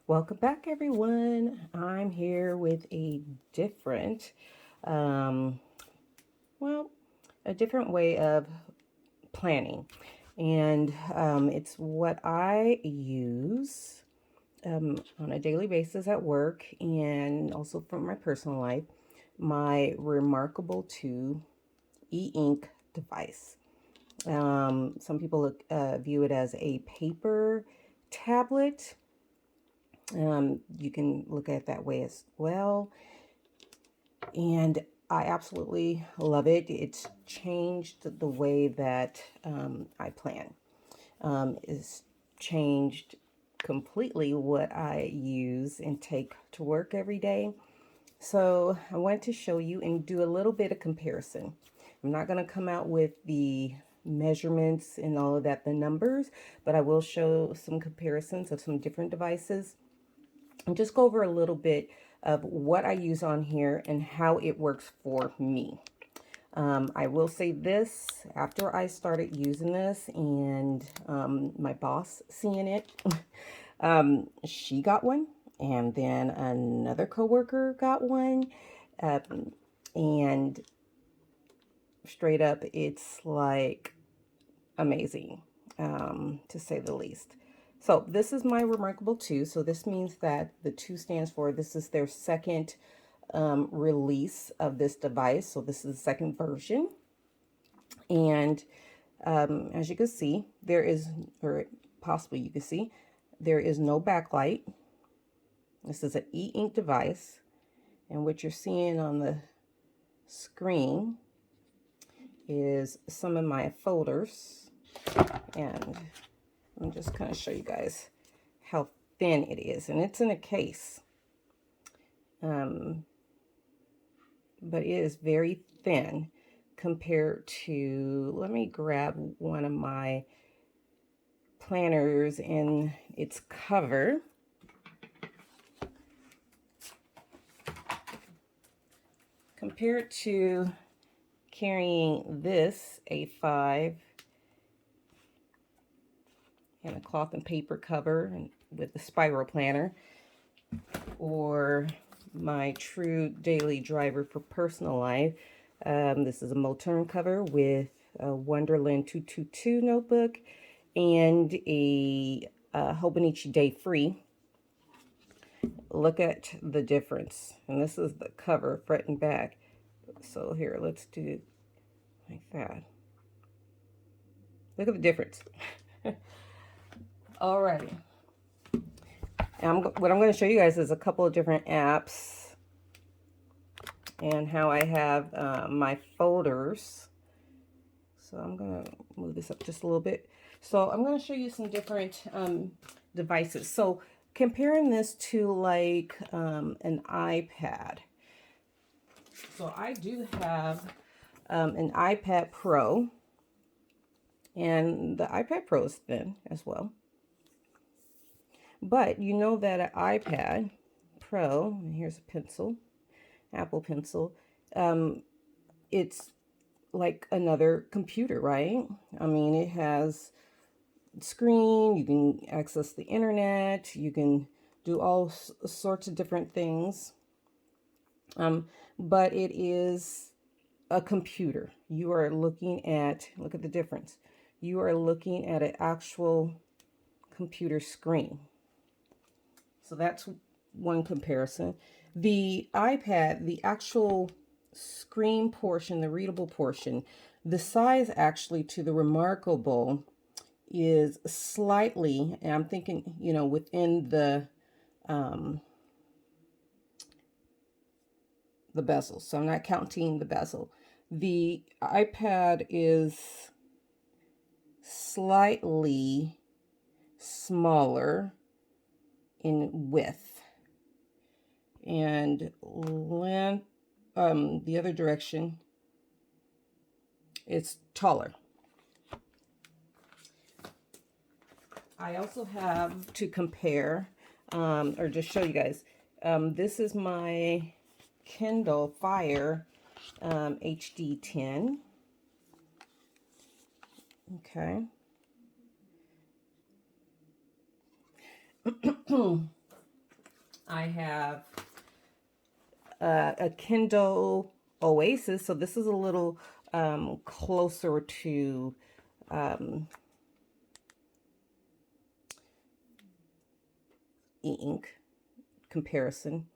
Welcome back, everyone. I'm here with a different, um, well, a different way of planning. And it's what I use on a daily basis at work and also from my personal life, my Remarkable 2 e-ink device. Some people view it as a paper tablet. You can look at it that way as well. And I absolutely love it. It's changed the way that I plan. It's changed completely what I use and take to work every day. So I wanted to show you and do a little bit of comparison. I'm not going to come out with the measurements and all of that, the numbers, but I will show some comparisons of some different devices and just go over a little bit of what I use on here and how it works for me. I will say this, after I started using this and my boss seeing it, she got one, and then another coworker got one, and straight up, it's like amazing, to say the least. So this is my Remarkable 2. So this means that the 2 stands for, this is their second release of this device. So this is the second version. And as you can see, there is, or possibly you can see, there is no backlight. This is an e-ink device. And what you're seeing on the screen is some of my folders. And I'm just kind of show you guys how thin it is. And it's in a case. But it is very thin compared to, let me grab one of my planners in its cover. Compared to carrying this A5 and a cloth and paper cover and with the spiral planner, or my True Daily Driver for personal life. This is a Moturn cover with a Wonderland 222 notebook and a Hobonichi Day Free. Look at the difference. And this is the cover, front and back. So here, let's do it like that. Look at the difference. Alrighty. What I'm going to show you guys is a couple of different apps and how I have my folders. So I'm going to move this up just a little bit. So I'm going to show you some different devices. So comparing this to like an iPad. So I do have an iPad Pro, and the iPad Pro is thin as well. But you know that an iPad Pro, and here's a pencil, Apple Pencil, it's like another computer, right? I mean, it has screen, you can access the internet, you can do all sorts of different things. But it is a computer. You are looking at, look at the difference. You are looking at an actual computer screen. So that's one comparison. The iPad, the actual screen portion, the readable portion, the size actually to the Remarkable is slightly, and I'm thinking, you know, within the bezel. So I'm not counting the bezel. The iPad is slightly smaller in width, and length, the other direction, it's taller. I also have to compare, or just show you guys, this is my Kindle Fire HD 10. Okay. I have a Kindle Oasis. So this is a little closer to e-ink comparison.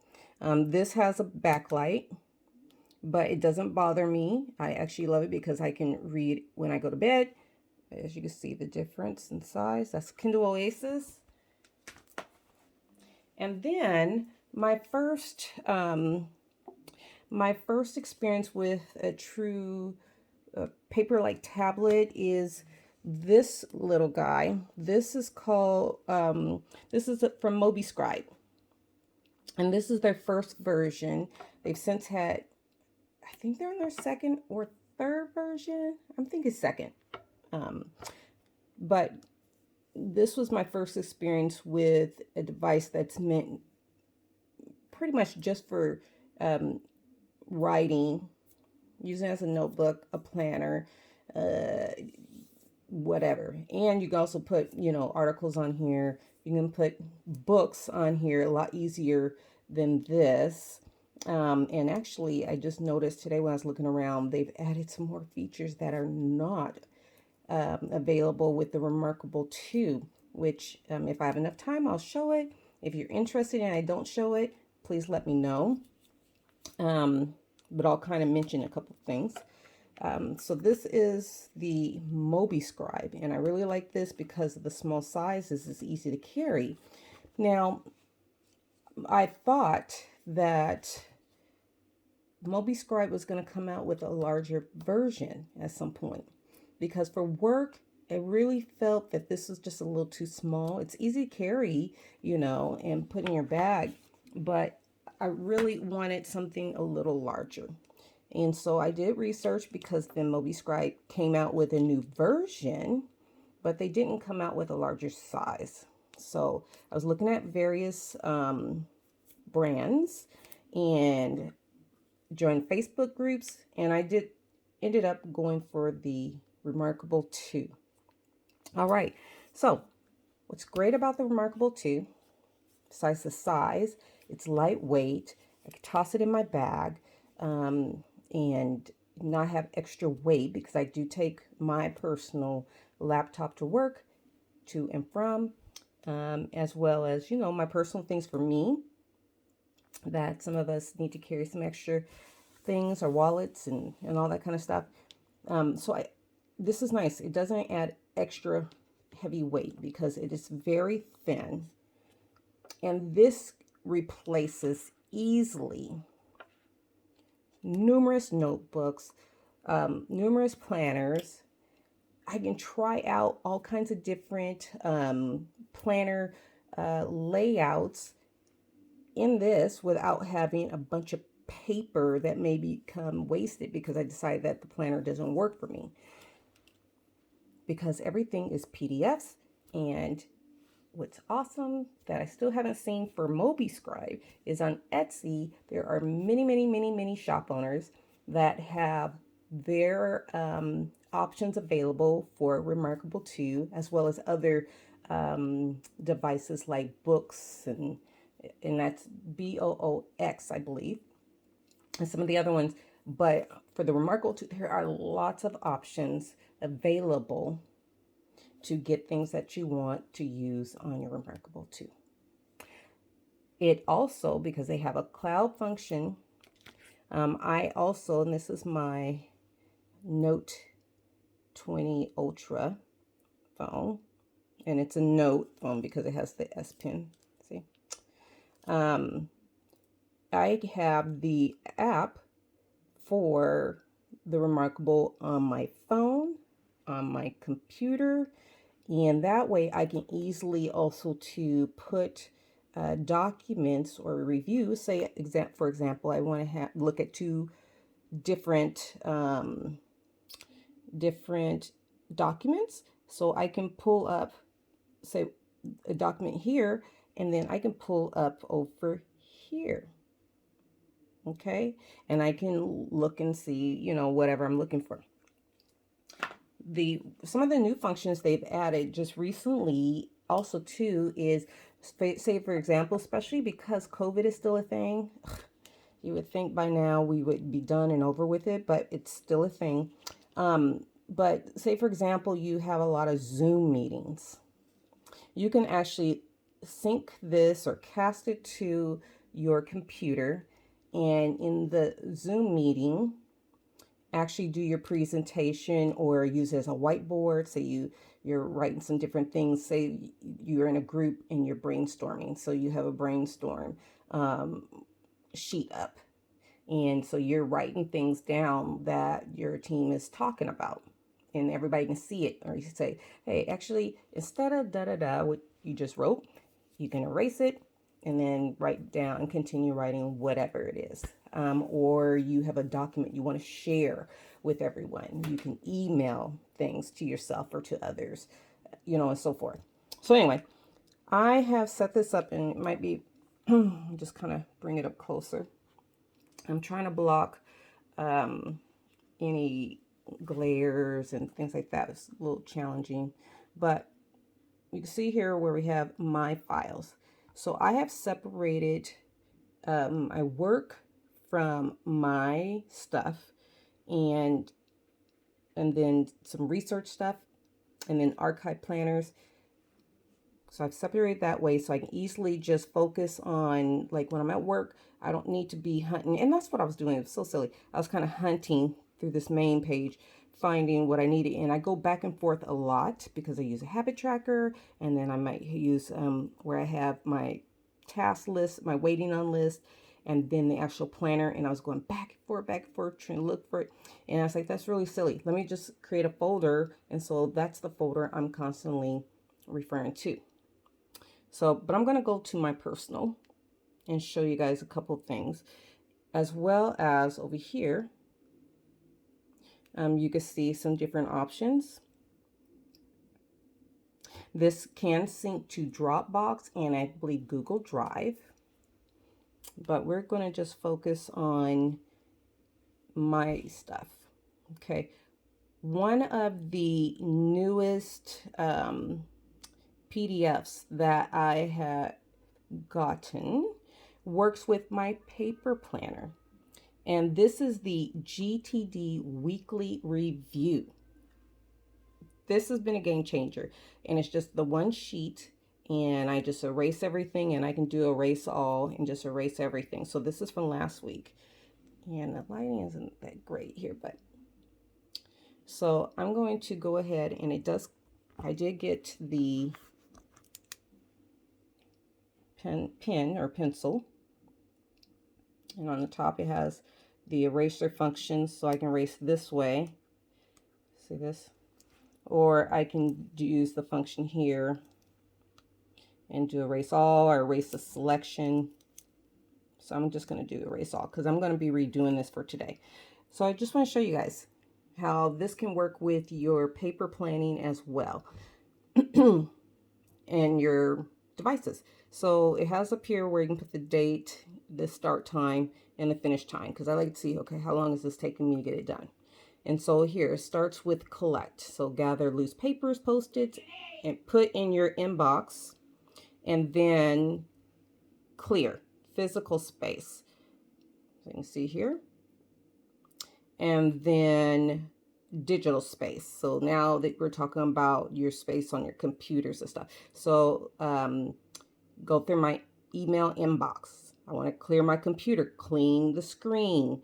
This has a backlight, but it doesn't bother me. I actually love it because I can read when I go to bed. As you can see the difference in size. That's Kindle Oasis. And then my first experience with a true paper-like tablet is this little guy. This is called, this is from Mobiscribe. And this is their first version. They've since had, I think they're in their second or third version. I'm thinking second. But this was my first experience with a device that's meant pretty much just for writing, using it as a notebook, a planner, whatever. And you can also put, you know, articles on here. You can put books on here a lot easier than this. And actually, I just noticed today when I was looking around, they've added some more features that are not available with the Remarkable 2, which if I have enough time, I'll show it. If you're interested and I don't show it, please let me know. But I'll kind of mention a couple things. So this is the Mobiscribe, and I really like this because of the small size. This is easy to carry. Now, I thought that Mobiscribe was going to come out with a larger version at some point, because for work, I really felt that this was just a little too small. It's easy to carry, you know, and put in your bag, but I really wanted something a little larger. And so I did research, because then Mobiscribe came out with a new version, but they didn't come out with a larger size. So I was looking at various brands and joined Facebook groups, and I ended up going for the Remarkable 2. All right, so what's great about the Remarkable 2, besides the size, it's lightweight. I can toss it in my bag and not have extra weight, because I do take my personal laptop to work, to and from, as well as, you know, my personal things for me, that some of us need to carry some extra things, or wallets and all that kind of stuff. This is nice. It doesn't add extra heavy weight because it is very thin. And this replaces easily numerous notebooks, numerous planners. I can try out all kinds of different planner layouts in this without having a bunch of paper that may become wasted, because I decided that the planner doesn't work for me, because everything is PDFs. And what's awesome that I still haven't seen for Mobiscribe is on Etsy, there are many shop owners that have their options available for Remarkable 2, as well as other devices like books, and that's BOOX, I believe, and some of the other ones. But for the Remarkable 2, there are lots of options available to get things that you want to use on your Remarkable 2. It also, because they have a cloud function, I also, and this is my Note 20 Ultra phone, and it's a Note phone because it has the S Pen, see? I have the app for the Remarkable on my phone, on my computer, and that way I can easily also to put documents or reviews. Say, for example, I want to look at two different documents, so I can pull up, say, a document here, and then I can pull up over here. Okay, and I can look and see, you know, whatever I'm looking for. Some of the new functions they've added just recently also too is, say for example, especially because COVID is still a thing, you would think by now we would be done and over with it, but it's still a thing. But say for example, you have a lot of Zoom meetings. You can actually sync this or cast it to your computer, and in the Zoom meeting, actually do your presentation or use it as a whiteboard. Say you're writing some different things. Say you're in a group and you're brainstorming. So you have a brainstorm sheet up. And so you're writing things down that your team is talking about. And everybody can see it. Or you say, hey, actually, instead of da-da-da, what you just wrote, you can erase it and then write down and continue writing whatever it is. Or you have a document you want to share with everyone. You can email things to yourself or to others, and so forth. So anyway, I have set this up, and it might be, just kind of bring it up closer. I'm trying to block any glares and things like that. It's a little challenging, but you can see here where we have my files. So I have separated my work from my stuff, and then some research stuff, and then archive planners. So I've separated that way so I can easily just focus on, like when I'm at work, I don't need to be hunting. And that's what I was doing. It was so silly. I was kind of hunting through this main page, finding what I needed. And I go back and forth a lot because I use a habit tracker. And then I might use where I have my task list, my waiting on list, and then the actual planner. And I was going back and forth, trying to look for it. And I was like, that's really silly. Let me just create a folder. And so that's the folder I'm constantly referring to. So, but I'm going to go to my personal and show you guys a couple things, as well as over here. You can see some different options. This can sync to Dropbox and I believe Google Drive, but we're going to just focus on my stuff. Okay. One of the newest PDFs that I had gotten works with my paper planner, and this is the GTD weekly review. This has been a game changer, and it's just the one sheet, and I just erase everything, and I can do erase all and just erase everything. So this is from last week, and the lighting isn't that great here, but so I'm going to go ahead, and I did get the pen or pencil, and on the top it has the eraser function, so I can erase this way. See this? Or I can use the function here and do erase all or erase the selection. So I'm just going to do erase all because I'm going to be redoing this for today. So I just want to show you guys how this can work with your paper planning as well and your devices. So it has up here where you can put the date, the start time, and the finish time, because I like to see, okay, how long is this taking me to get it done? And so here it starts with collect. So gather loose papers, Post-its, and put in your inbox, and then clear, physical space. So you can see here. And then digital space. So now that we're talking about your space on your computers and stuff. So go through my email inbox. I want to clear my computer, clean the screen,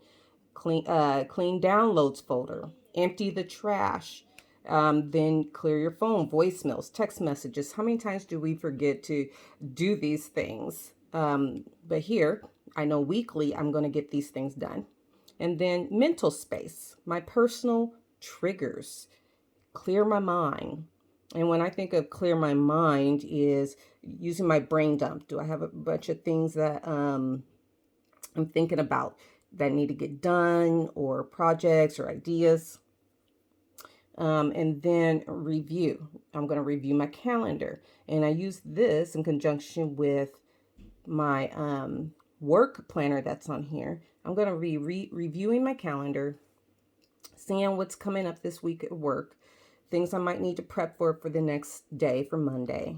clean downloads folder, empty the trash, then clear your phone, voicemails, text messages. How many times do we forget to do these things? But here, I know weekly I'm going to get these things done. And then mental space, my personal triggers, clear my mind. And when I think of clear my mind is using my brain dump. Do I have a bunch of things that I'm thinking about that need to get done, or projects or ideas? And then review. I'm going to review my calendar. And I use this in conjunction with my work planner that's on here. I'm going to be reviewing my calendar, seeing what's coming up this week at work, things I might need to prep for the next day, for Monday.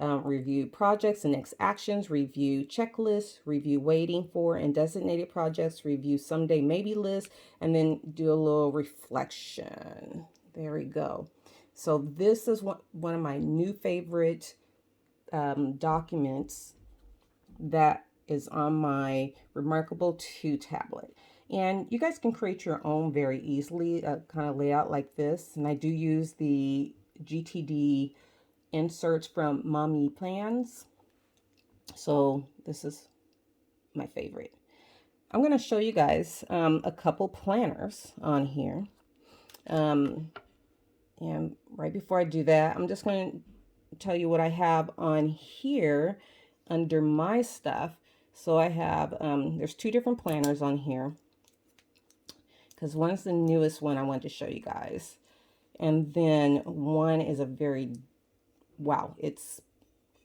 review projects and next actions, review checklists, review waiting for and designated projects, review someday maybe list, and then do a little reflection. There we go. So this is one of my new favorite documents that is on my Remarkable 2 tablet. And you guys can create your own very easily, kind of layout like this. And I do use the GTD inserts from Mommy Plans. So this is my favorite. I'm going to show you guys a couple planners on here. And right before I do that, I'm just going to tell you what I have on here under my stuff. So I have, there's 2 different planners on here, because one's the newest one I wanted to show you guys. And then one is a very, wow, it's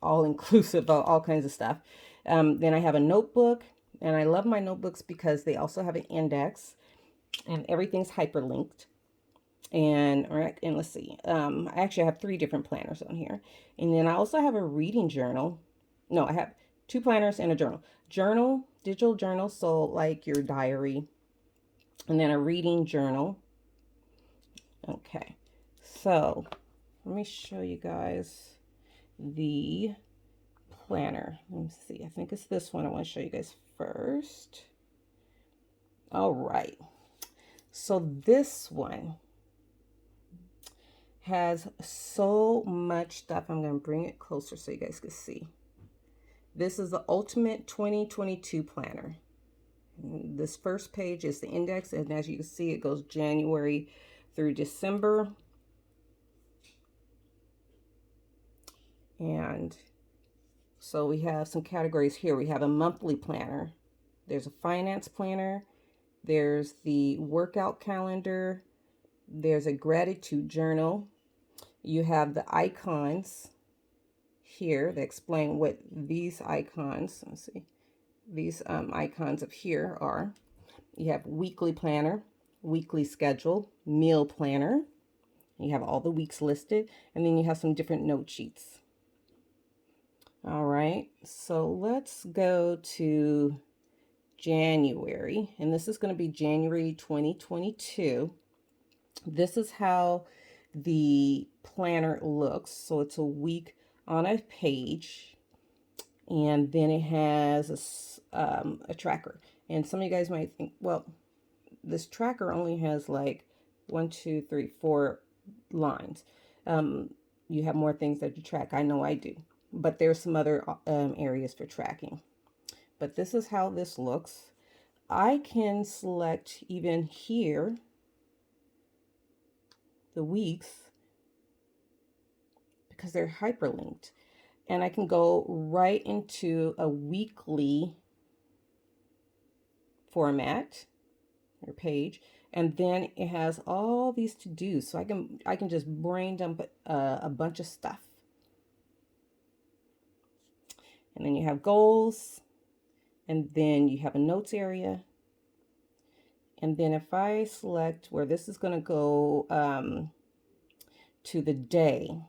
all inclusive of all kinds of stuff. Then I have a notebook, and I love my notebooks because they also have an index and everything's hyperlinked. And let's see, I actually have 3 different planners on here. And then I also have a reading journal. No, I have 2 planners and a journal, digital journal, so like your diary, and then a reading journal. Okay, so let me show you guys the planner. Let me see, I think it's this one I want to show you guys first. All right, so this one has so much stuff. I'm going to bring it closer so you guys can see. This is the Ultimate 2022 Planner. This first page is the index, and as you can see, it goes January through December. And so we have some categories here. We have a monthly planner. There's a finance planner. There's the workout calendar. There's a gratitude journal. You have the icons here that explain what these icons, let's see, these icons up here are. You have weekly planner, weekly schedule, meal planner. You have all the weeks listed, and then you have some different note sheets. All right, so let's go to January, and this is going to be January 2022. This is how the planner looks. So it's a week on a page, and then it has a tracker. And some of you guys might think, well, this tracker only has like 1, 2, 3, 4 lines. You have more things that you track. I know I do, but there's some other areas for tracking. But this is how this looks. I can select even here the weeks because they're hyperlinked, and I can go right into a weekly format or page, and then it has all these to do, so I can just brain dump a bunch of stuff. And then you have goals, and then you have a notes area. And then if I select where this is going to go to the day.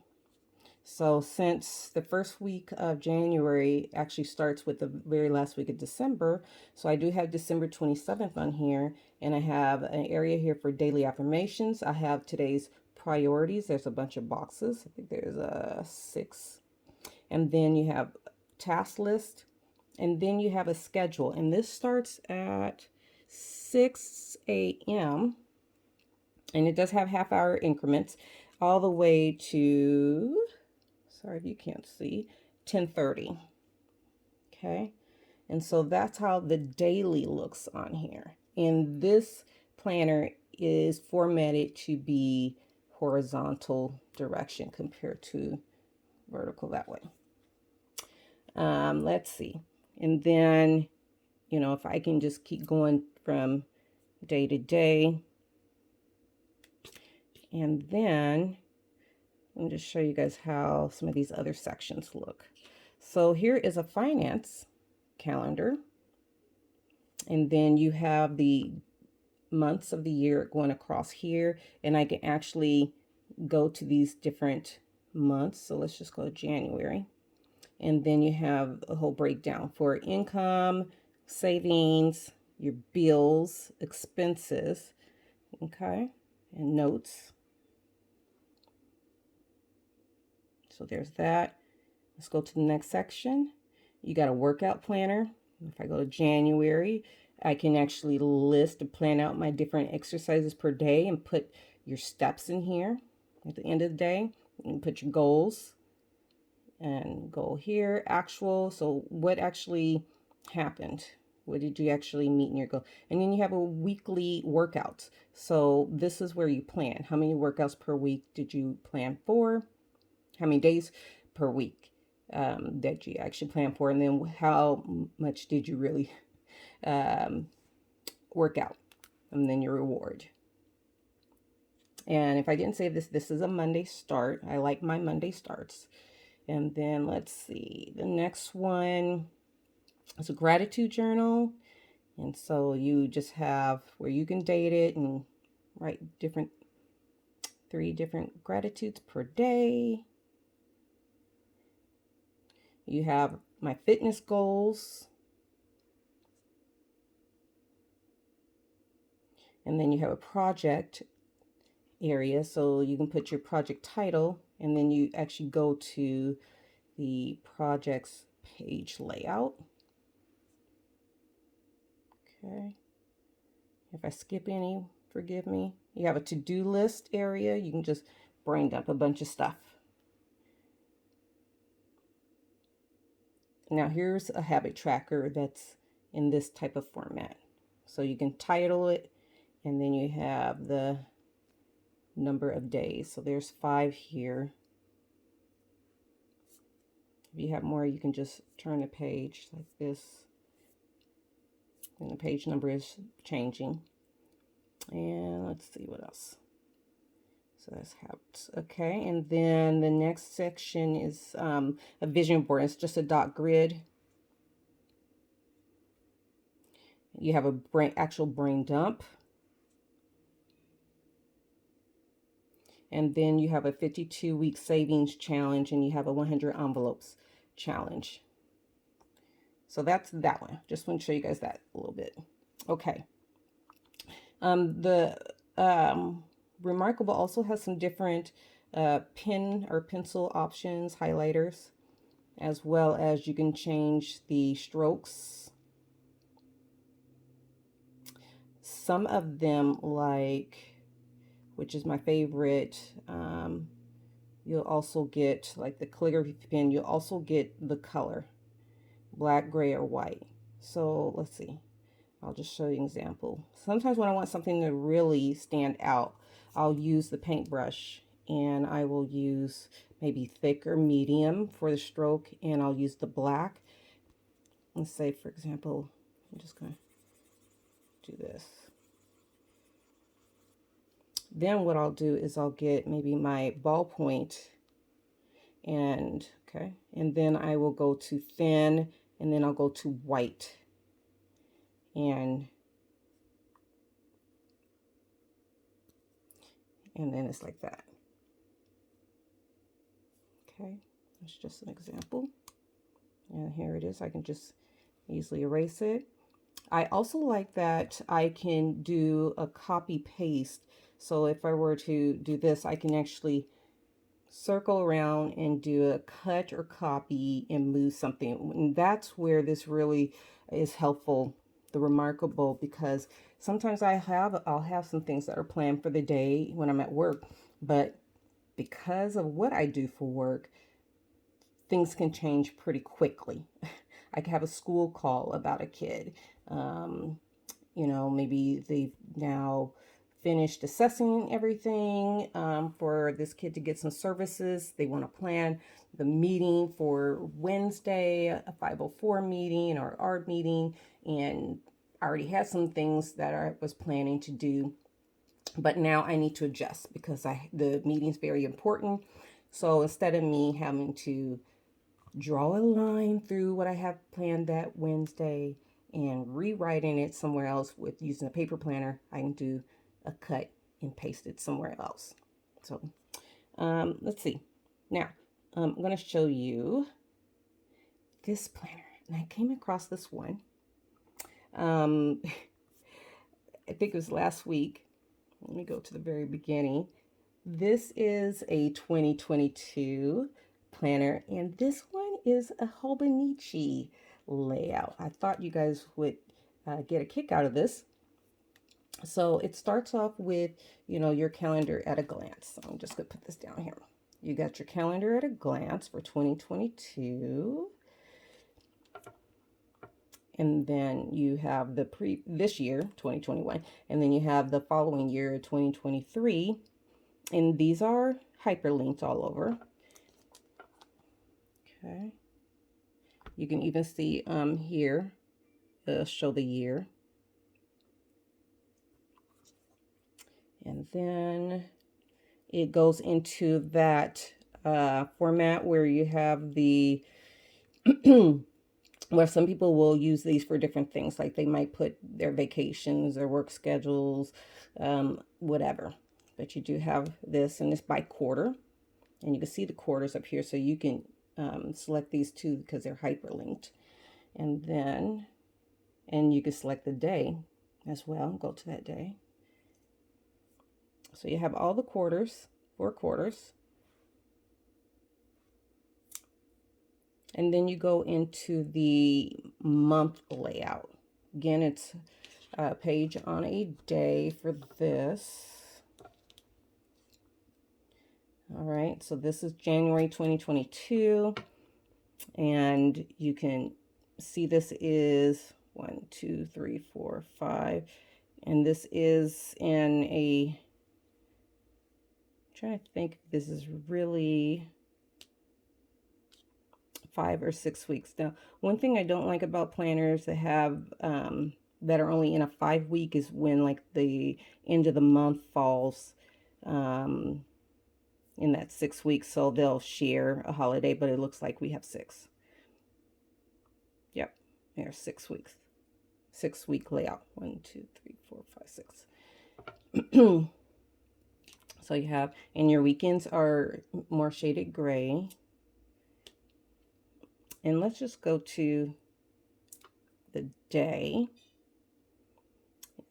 So since the first week of January actually starts with the very last week of December, so I do have December 27th on here, and I have an area here for daily affirmations. I have today's priorities. There's a bunch of boxes. I think there's 6. And then you have task list, and then you have a schedule, and this starts at 6 a.m. and it does have half-hour increments all the way to, sorry if you can't see, 10:30. Okay, and so that's how the daily looks on here. And this planner is formatted to be horizontal direction compared to vertical that way. Let's see. And then, you know, if I can just keep going from day to day. And then let me just show you guys how some of these other sections look. So here is a finance calendar. And then you have the months of the year going across here. And I can actually go to these different months. So let's just go to January. And then you have a whole breakdown for income, savings, your bills, expenses, okay, and notes. So there's that. Let's go to the next section. You got a workout planner. If I go to January, I can actually list and plan out my different exercises per day and put your steps in here at the end of the day. You can put your goals and go here, actual. So what actually happened? What did you actually meet in your goal? And then you have a weekly workouts. So this is where you plan. How many workouts per week did you plan for? How many days per week that you actually plan for? And then how much did you really work out? And then your reward. And if I didn't say this, this is a Monday start. I like my Monday starts. And then let's see, the next one is a gratitude journal. And so you just have where you can date it and write 3 different gratitudes per day. You have my fitness goals. And then you have a project area. So you can put your project title, and then you actually go to the projects page layout. Okay. If I skip any, forgive me. You have a to-do list area. You can just bring up a bunch of stuff. Now here's a habit tracker that's in this type of format. So you can title it, and then you have the number of days. So there's 5 here. If you have more, you can just turn the page like this. And the page number is changing. And let's see what else. So that's habits. Okay, and then the next section is a vision board. It's just a dot grid. You have a actual brain dump. And then you have a 52-week savings challenge, and you have a 100 envelopes challenge. So that's that one. Just want to show you guys that a little bit. Okay. The Remarkable also has some different pen or pencil options, highlighters, as well as you can change the strokes. Some of them, like, which is my favorite, you'll also get, like the calligraphy pen, you'll also get the color, black, gray, or white. So let's see. I'll just show you an example. Sometimes when I want something to really stand out, I'll use the paintbrush, and I will use maybe thick or medium for the stroke, and I'll use the black. Let's say, for example, I'm just going to do this. Then what I'll do is I'll get maybe my ballpoint, and then I will go to thin, and then I'll go to white. And then it's like that. Okay, that's just an example. And here it is. I can just easily erase it. I also like that I can do a copy paste. So if I were to do this, I can actually circle around and do a cut or copy and move something. And that's where this really is helpful, the Remarkable, because sometimes I'll have some things that are planned for the day when I'm at work, but because of what I do for work, things can change pretty quickly. I could have a school call about a kid. Maybe they've now finished assessing everything for this kid to get some services. They want to plan the meeting for Wednesday, a 504 meeting or ARD meeting, and I already had some things that I was planning to do, but now I need to adjust because the meeting's very important. So instead of me having to draw a line through what I have planned that Wednesday and rewriting it somewhere else with using a paper planner, I can do a cut and paste it somewhere else. So let's see. Now I'm going to show you this planner, and I came across this one. I think it was last week. Let me go to the very beginning. This is a 2022 planner, and this one is a Hobonichi layout. I thought you guys would get a kick out of this. So it starts off with, your calendar at a glance. So I'm just going to put this down here. You got your calendar at a glance for 2022. And then you have this year, 2021, and then you have the following year, 2023. And these are hyperlinked all over. Okay. You can even see here, show the year. And then it goes into that format where you have the, where some people will use these for different things. Like they might put their vacations, their work schedules, whatever. But you do have this, and it's by quarter. And you can see the quarters up here. So you can select these two because they're hyperlinked. And you can select the day as well. Go to that day. So you have all the quarters, 4 quarters. And then you go into the month layout. Again, it's a page on a day for this. All right, so this is January 2022. And you can see this is 1, 2, 3, 4, 5. And this is in a, I'm trying to think if this is really 5 or 6 weeks. Now, one thing I don't like about planners that have that are only in a 5-week is when like the end of the month falls in that 6 weeks. So they'll share a holiday, but it looks like we have 6. Yep, there's 6 weeks. 6-week layout. 1, 2, 3, 4, 5, 6. So you have, and your weekends are more shaded gray. And let's just go to the day.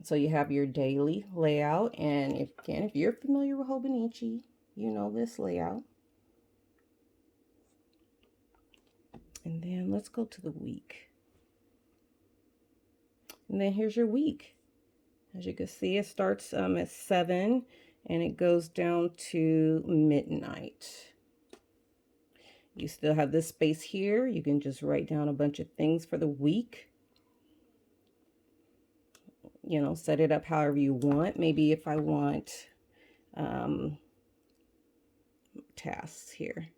So you have your daily layout. And if you're familiar with Hobonichi, you know this layout. And then let's go to the week. And then here's your week. As you can see, it starts at 7 and it goes down to midnight. You still have this space here. You can just write down a bunch of things for the week. Set it up however you want. Maybe if I want tasks here.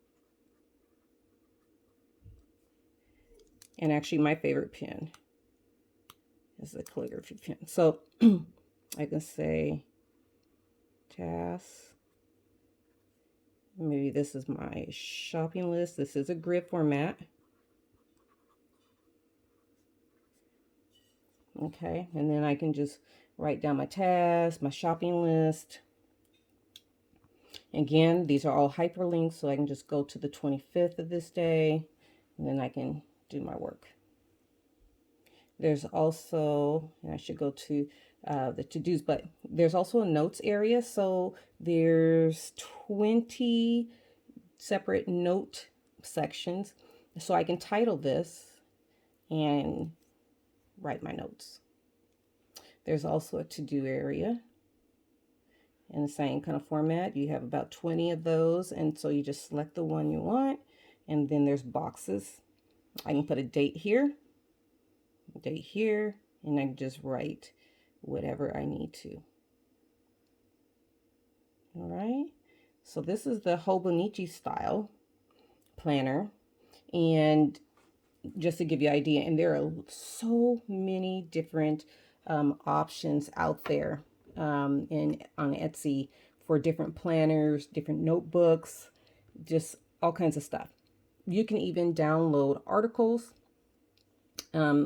And actually my favorite pen is the calligraphy pen. So I can say tasks. Maybe this is my shopping list. This is a grid format. Okay, and then I can just write down my tasks, my shopping list. Again, these are all hyperlinks, so I can just go to the 25th of this day, and then I can do my work. There's also, and I should go to the to-dos, but there's also a notes area. So there's 20 separate note sections. So I can title this and write my notes. There's also a to-do area in the same kind of format. You have about 20 of those. And so you just select the one you want. And then there's boxes. I can put a date here, and I can just write whatever I need to. All right. So this is the Hobonichi style planner. And just to give you an idea, and there are so many different options out there on Etsy for different planners, different notebooks, just all kinds of stuff. You can even download articles.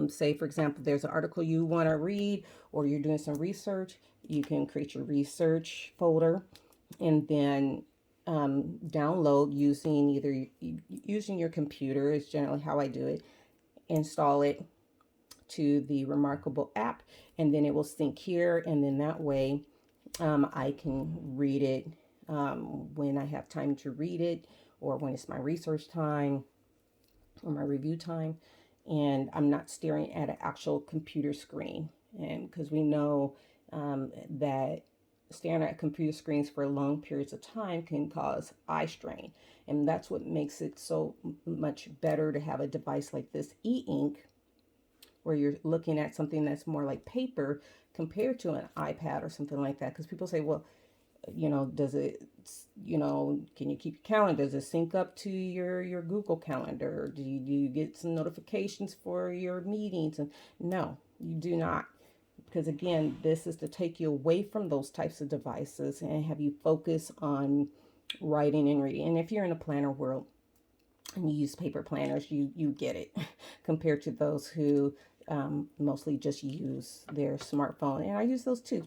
Say, for example, there's an article you want to read or you're doing some research. You can create your research folder and then download using using your computer is generally how I do it. install it to the Remarkable app, and then it will sync here, and then that way I can read it when I have time to read it, or when it's my research time or my review time, and I'm not staring at an actual computer screen. And because we know that staring at computer screens for long periods of time can cause eye strain. And that's what makes it so much better to have a device like this e-ink, where you're looking at something that's more like paper compared to an iPad or something like that. Because people say, well, does it, can you keep your calendar? Does it sync up to your Google Calendar? Do you get some notifications for your meetings? And no, you do not. Because again, this is to take you away from those types of devices and have you focus on writing and reading. And if you're in the planner world and you use paper planners, you get it compared to those who mostly just use their smartphone. And I use those too.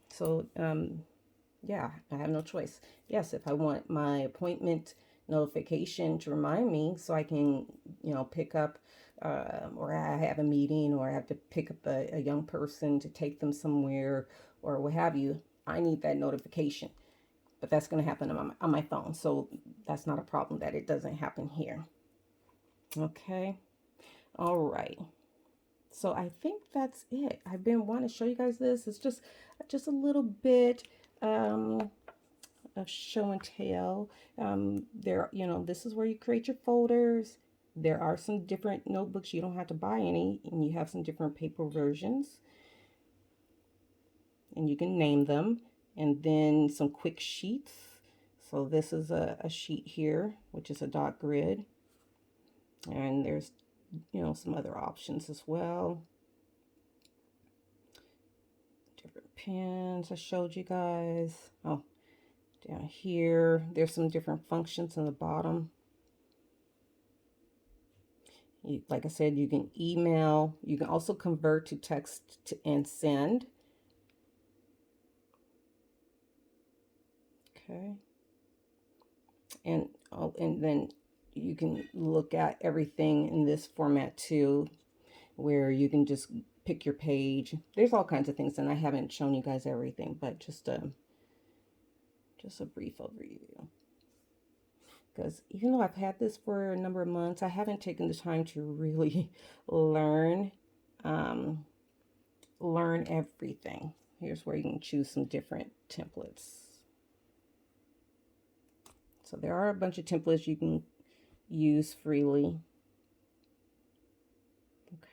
So, yeah, I have no choice. Yes, if I want my appointment notification to remind me so I can, pick up, or I have a meeting, or I have to pick up a young person to take them somewhere, or what have you, I need that notification. But that's going to happen on my phone. So that's not a problem that it doesn't happen here. Okay. All right. So I think that's it. I've been wanting to show you guys this. It's just a little bit of show and tell. This is where you create your folders. There are some different notebooks. You don't have to buy any, and you have some different paper versions, and you can name them. And then some quick sheets. So this is a sheet here, which is a dot grid, and there's some other options as well. Different pens I showed you guys. Oh, down here there's some different functions in the bottom. Like I said, you can email. You can also convert to text and send. Okay. And then you can look at everything in this format too, where you can just pick your page. There's all kinds of things, and I haven't shown you guys everything, but just a brief overview. Because even though I've had this for a number of months, I haven't taken the time to really learn everything. Here's where you can choose some different templates. So there are a bunch of templates you can use freely.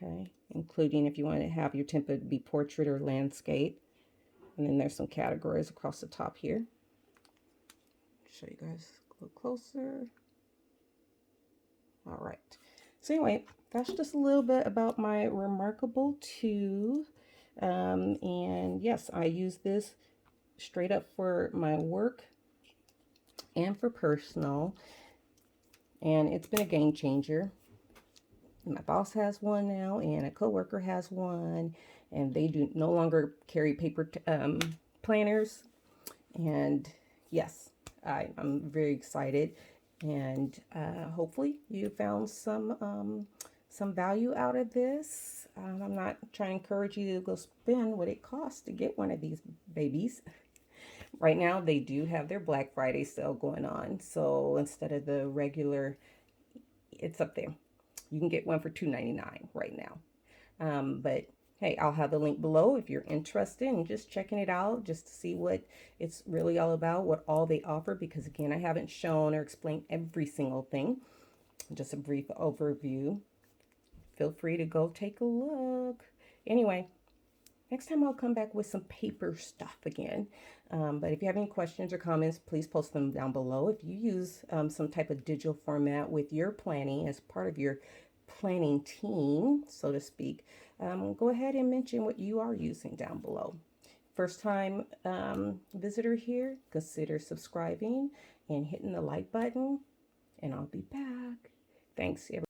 Okay, including if you want to have your template be portrait or landscape. And then there's some categories across the top here. Show you guys a little closer. All right. So anyway, that's just a little bit about my Remarkable 2. And yes, I use this straight up for my work and for personal, and it's been a game changer. My boss has one now, and a coworker has one, and they do no longer carry paper planners. And yes, I'm very excited, and hopefully you found some value out of this. I'm not trying to encourage you to go spend what it costs to get one of these babies. Right now, they do have their Black Friday sale going on. So instead of the regular, it's up there. You can get one for $2.99 right now. But hey, I'll have the link below if you're interested in just checking it out, just to see what it's really all about, what all they offer. Because again, I haven't shown or explained every single thing. Just a brief overview. Feel free to go take a look. Anyway, next time I'll come back with some paper stuff again. But if you have any questions or comments, please post them down below. If you use some type of digital format with your planning as part of your planning team, so to speak, go ahead and mention what you are using down below. First time visitor here, consider subscribing and hitting the like button, and I'll be back. Thanks, everyone.